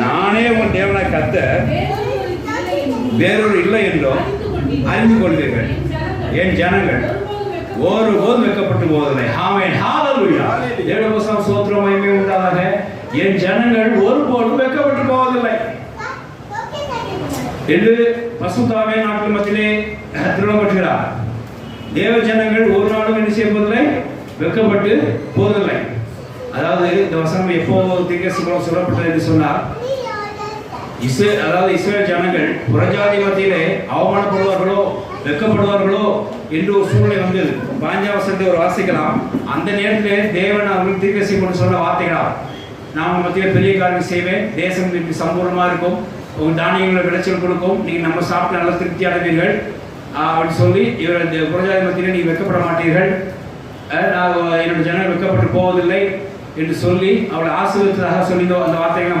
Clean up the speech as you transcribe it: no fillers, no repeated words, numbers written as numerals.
நானே உன் தேவனாய் கர்த்தர், வேறொரு இல்லை என்றும் அறிந்து கொள்வீர்கள். என் ஜனங்கள் ஒருபோதும் வெட்கப்பட்டு போவதில்லை. ஆமென், ஹalleluya. தேவனுக்கு ஸ்தோத்திரம், மகிமை உண்டாதாக. என் ஜனங்கள் ஒருபோதும் வெட்கப்பட்டு போவதில்லை என்று பசுத்தாவே நாட்கள் மத்தியிலே திருடப்பட்டுகிறார். தேவ ஜனங்கள் ஒரு நாளும் என்ன செய்வதில்லை, வெட்கப்பட்டு போவதில்லை. அதாவது இந்த வசனம் எப்போ தீர்க்கதரிசிகளால் சொல்லப்பட்டது என்று சொன்னார், அதாவது இஸ்ரவேல் ஜனங்கள் புறஜாதி மத்தியிலே அவமானப்படுவார்களோ வெட்கப்படுவார்களோ என்று ஒரு சூழ்நிலை வந்தது. 5 வசனத்தை ஒரு வாசிக்கலாம். அந்த நேரத்திலே தேவன் அவர்கள் தீர்க்கதரிசி கொண்டு சொன்ன வார்த்தைகளா, நான் உங்கள் மத்தியில் பெரிய காரியம் செய்வேன், தேசம் சம்பூர்ணமாக இருக்கும், உங்கள் தானியங்களை விளைச்சல் கொடுக்கும், நீங்கள் நம்ம சாப்பிட்டு நல்ல திருப்தி அடைவீர்கள் அப்படின்னு சொல்லி, இவர் இந்த புறஜாதி மத்தியிலே நீங்கள் வெட்கப்பட மாட்டீர்கள், நான் என்னோட ஜனங்கள் வெட்கப்பட்டு போவதில்லை என்று சொல்லி அவளை ஆசீர்வதித்ததாக சொல்லி அந்த வார்த்தைகளை